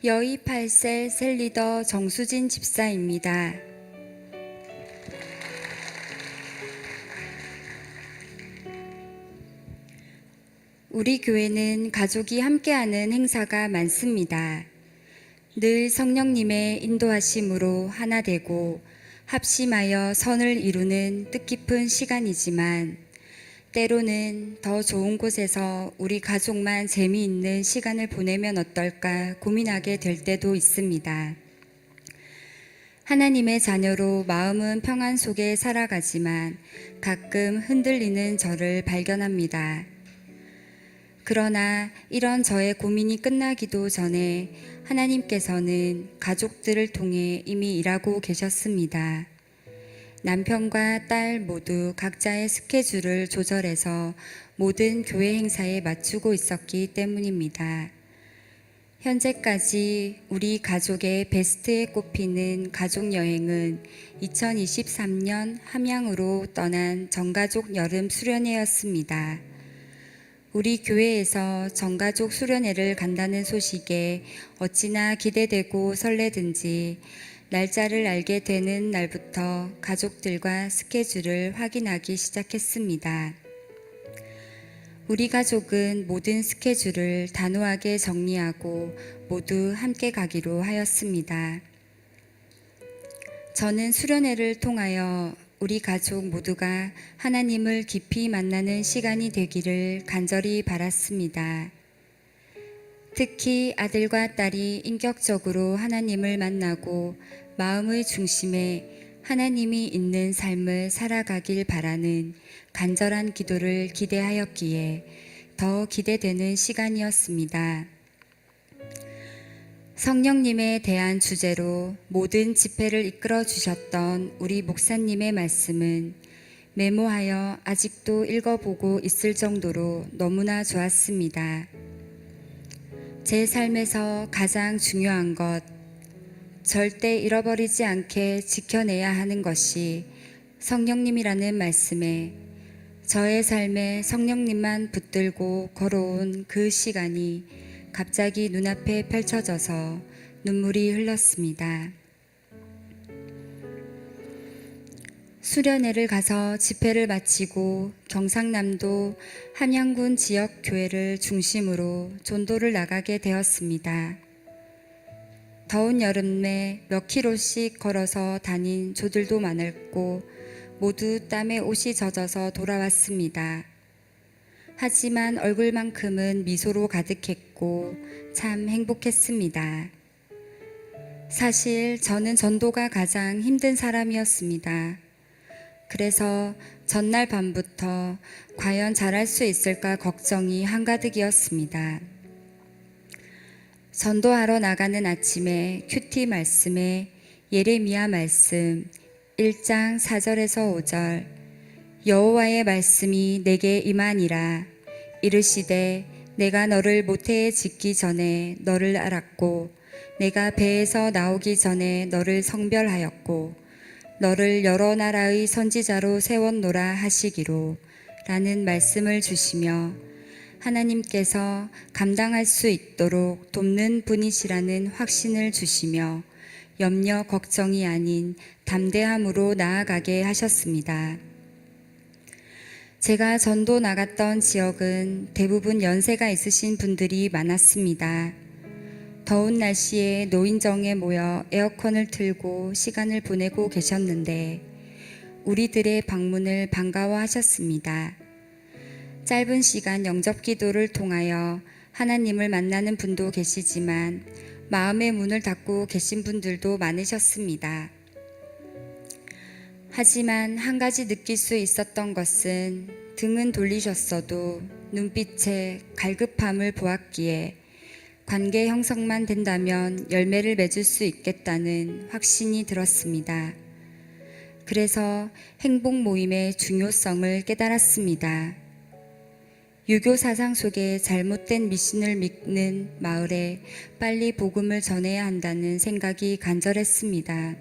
여의 8세 셀리더 정수진 집사입니다. 우리 교회는 가족이 함께하는 행사가 많습니다. 늘 성령님의 인도하심으로 하나 되고 합심하여 선을 이루는 뜻깊은 시간이지만 때로는 더 좋은 곳에서 우리 가족만 재미있는 시간을 보내면 어떨까 고민하게 될 때도 있습니다. 하나님의 자녀로 마음은 평안 속에 살아가지만 가끔 흔들리는 저를 발견합니다. 그러나 이런 저의 고민이 끝나기도 전에 하나님께서는 가족들을 통해 이미 일하고 계셨습니다. 남편과 딸 모두 각자의 스케줄을 조절해서 모든 교회 행사에 맞추고 있었기 때문입니다. 현재까지 우리 가족의 베스트에 꼽히는 가족여행은 2023년 함양으로 떠난 전가족 여름 수련회였습니다. 우리 교회에서 전가족 수련회를 간다는 소식에 어찌나 기대되고 설레든지 날짜를 알게 되는 날부터 가족들과 스케줄을 확인하기 시작했습니다. 우리 가족은 모든 스케줄을 단호하게 정리하고 모두 함께 가기로 하였습니다. 저는 수련회를 통하여 우리 가족 모두가 하나님을 깊이 만나는 시간이 되기를 간절히 바랐습니다. 특히 아들과 딸이 인격적으로 하나님을 만나고 마음의 중심에 하나님이 있는 삶을 살아가길 바라는 간절한 기도를 기대하였기에 더 기대되는 시간이었습니다. 성령님에 대한 주제로 모든 집회를 이끌어 주셨던 우리 목사님의 말씀은 메모하여 아직도 읽어보고 있을 정도로 너무나 좋았습니다. 제 삶에서 가장 중요한 것, 절대 잃어버리지 않게 지켜내야 하는 것이 성령님이라는 말씀에 저의 삶에 성령님만 붙들고 걸어온 그 시간이 갑자기 눈앞에 펼쳐져서 눈물이 흘렀습니다. 수련회를 가서 집회를 마치고 경상남도 함양군 지역 교회를 중심으로 전도를 나가게 되었습니다. 더운 여름에 몇 킬로씩 걸어서 다닌 조들도 많았고 모두 땀에 옷이 젖어서 돌아왔습니다. 하지만 얼굴만큼은 미소로 가득했고 참 행복했습니다. 사실 저는 전도가 가장 힘든 사람이었습니다. 그래서 전날 밤부터 과연 잘할 수 있을까 걱정이 한가득이었습니다. 전도하러 나가는 아침에 큐티 말씀에 예레미야 말씀 1장 4절에서 5절 여호와의 말씀이 내게 임하니라 이르시되 내가 너를 모태에 짓기 전에 너를 알았고 내가 배에서 나오기 전에 너를 성별하였고 너를 여러 나라의 선지자로 세웠노라 하시기로 라는 말씀을 주시며 하나님께서 감당할 수 있도록 돕는 분이시라는 확신을 주시며 염려 걱정이 아닌 담대함으로 나아가게 하셨습니다. 제가 전도 나갔던 지역은 대부분 연세가 있으신 분들이 많았습니다. 더운 날씨에 노인정에 모여 에어컨을 틀고 시간을 보내고 계셨는데 우리들의 방문을 반가워하셨습니다. 짧은 시간 영접 기도를 통하여 하나님을 만나는 분도 계시지만 마음의 문을 닫고 계신 분들도 많으셨습니다. 하지만 한 가지 느낄 수 있었던 것은 등은 돌리셨어도 눈빛에 갈급함을 보았기에 관계 형성만 된다면 열매를 맺을 수 있겠다는 확신이 들었습니다. 그래서 행복 모임의 중요성을 깨달았습니다. 유교 사상 속에 잘못된 미신을 믿는 마을에 빨리 복음을 전해야 한다는 생각이 간절했습니다.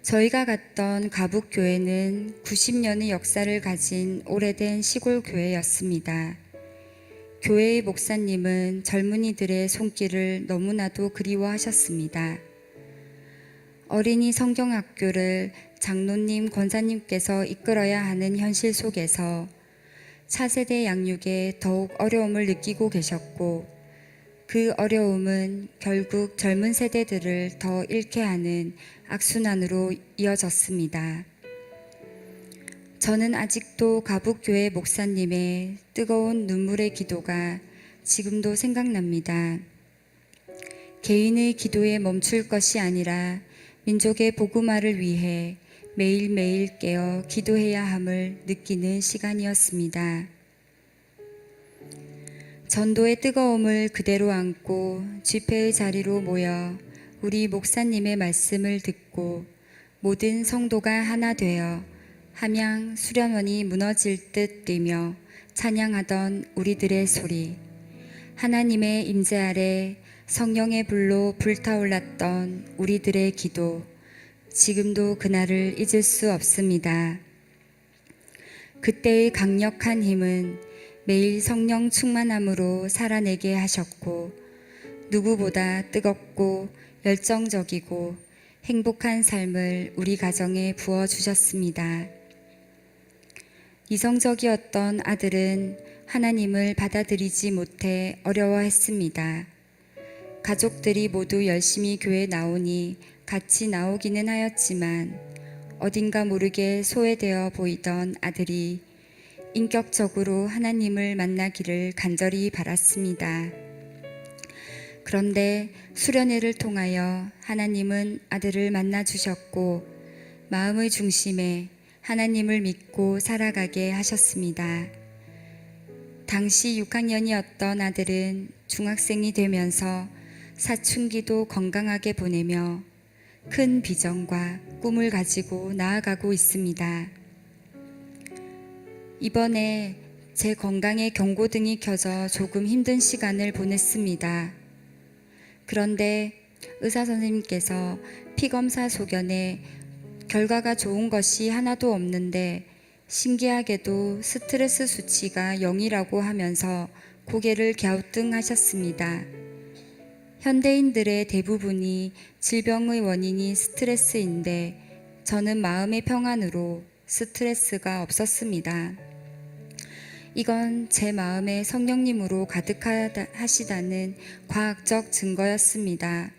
저희가 갔던 가북교회는 90년의 역사를 가진 오래된 시골 교회였습니다. 교회의 목사님은 젊은이들의 손길을 너무나도 그리워하셨습니다. 어린이 성경학교를 장로님, 권사님께서 이끌어야 하는 현실 속에서 차세대 양육에 더욱 어려움을 느끼고 계셨고, 그 어려움은 결국 젊은 세대들을 더 잃게 하는 악순환으로 이어졌습니다. 저는 아직도 가북교회 목사님의 뜨거운 눈물의 기도가 지금도 생각납니다. 개인의 기도에 멈출 것이 아니라 민족의 복음화를 위해 매일매일 깨어 기도해야 함을 느끼는 시간이었습니다. 전도의 뜨거움을 그대로 안고 집회의 자리로 모여 우리 목사님의 말씀을 듣고 모든 성도가 하나 되어 함양 수련원이 무너질 듯 뛰며 찬양하던 우리들의 소리, 하나님의 임재 아래 성령의 불로 불타올랐던 우리들의 기도, 지금도 그날을 잊을 수 없습니다. 그때의 강력한 힘은 매일 성령 충만함으로 살아내게 하셨고, 누구보다 뜨겁고 열정적이고 행복한 삶을 우리 가정에 부어주셨습니다. 이성적이었던 아들은 하나님을 받아들이지 못해 어려워했습니다. 가족들이 모두 열심히 교회 나오니 같이 나오기는 하였지만 어딘가 모르게 소외되어 보이던 아들이 인격적으로 하나님을 만나기를 간절히 바랐습니다. 그런데 수련회를 통하여 하나님은 아들을 만나 주셨고 마음의 중심에 하나님을 믿고 살아가게 하셨습니다. 당시 6학년이었던 아들은 중학생이 되면서 사춘기도 건강하게 보내며 큰 비전과 꿈을 가지고 나아가고 있습니다. 이번에 제 건강에 경고등이 켜져 조금 힘든 시간을 보냈습니다. 그런데 의사 선생님께서 피검사 소견에 결과가 좋은 것이 하나도 없는데 신기하게도 스트레스 수치가 0이라고 하면서 고개를 갸우뚱하셨습니다. 현대인들의 대부분이 질병의 원인이 스트레스인데 저는 마음의 평안으로 스트레스가 없었습니다. 이건 제 마음에 성령님으로 가득하시다는 과학적 증거였습니다.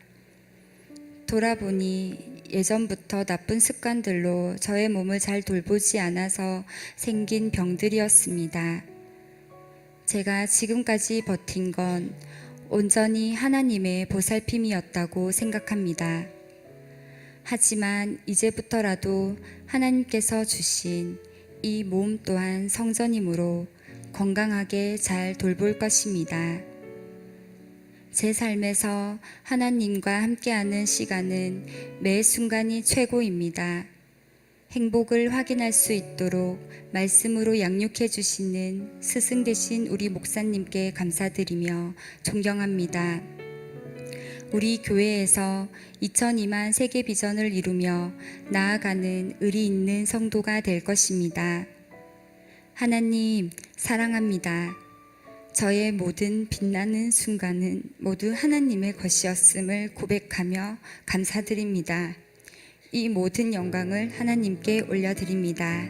돌아보니 예전부터 나쁜 습관들로 저의 몸을 잘 돌보지 않아서 생긴 병들이었습니다. 제가 지금까지 버틴 건 온전히 하나님의 보살핌이었다고 생각합니다. 하지만 이제부터라도 하나님께서 주신 이 몸 또한 성전이므로 건강하게 잘 돌볼 것입니다. 제 삶에서 하나님과 함께하는 시간은 매 순간이 최고입니다. 행복을 확인할 수 있도록 말씀으로 양육해 주시는 스승 되신 우리 목사님께 감사드리며 존경합니다. 우리 교회에서 2002만 세계 비전을 이루며 나아가는 의리 있는 성도가 될 것입니다. 하나님 사랑합니다. 저의 모든 빛나는 순간은 모두 하나님의 것이었음을 고백하며 감사드립니다. 이 모든 영광을 하나님께 올려드립니다.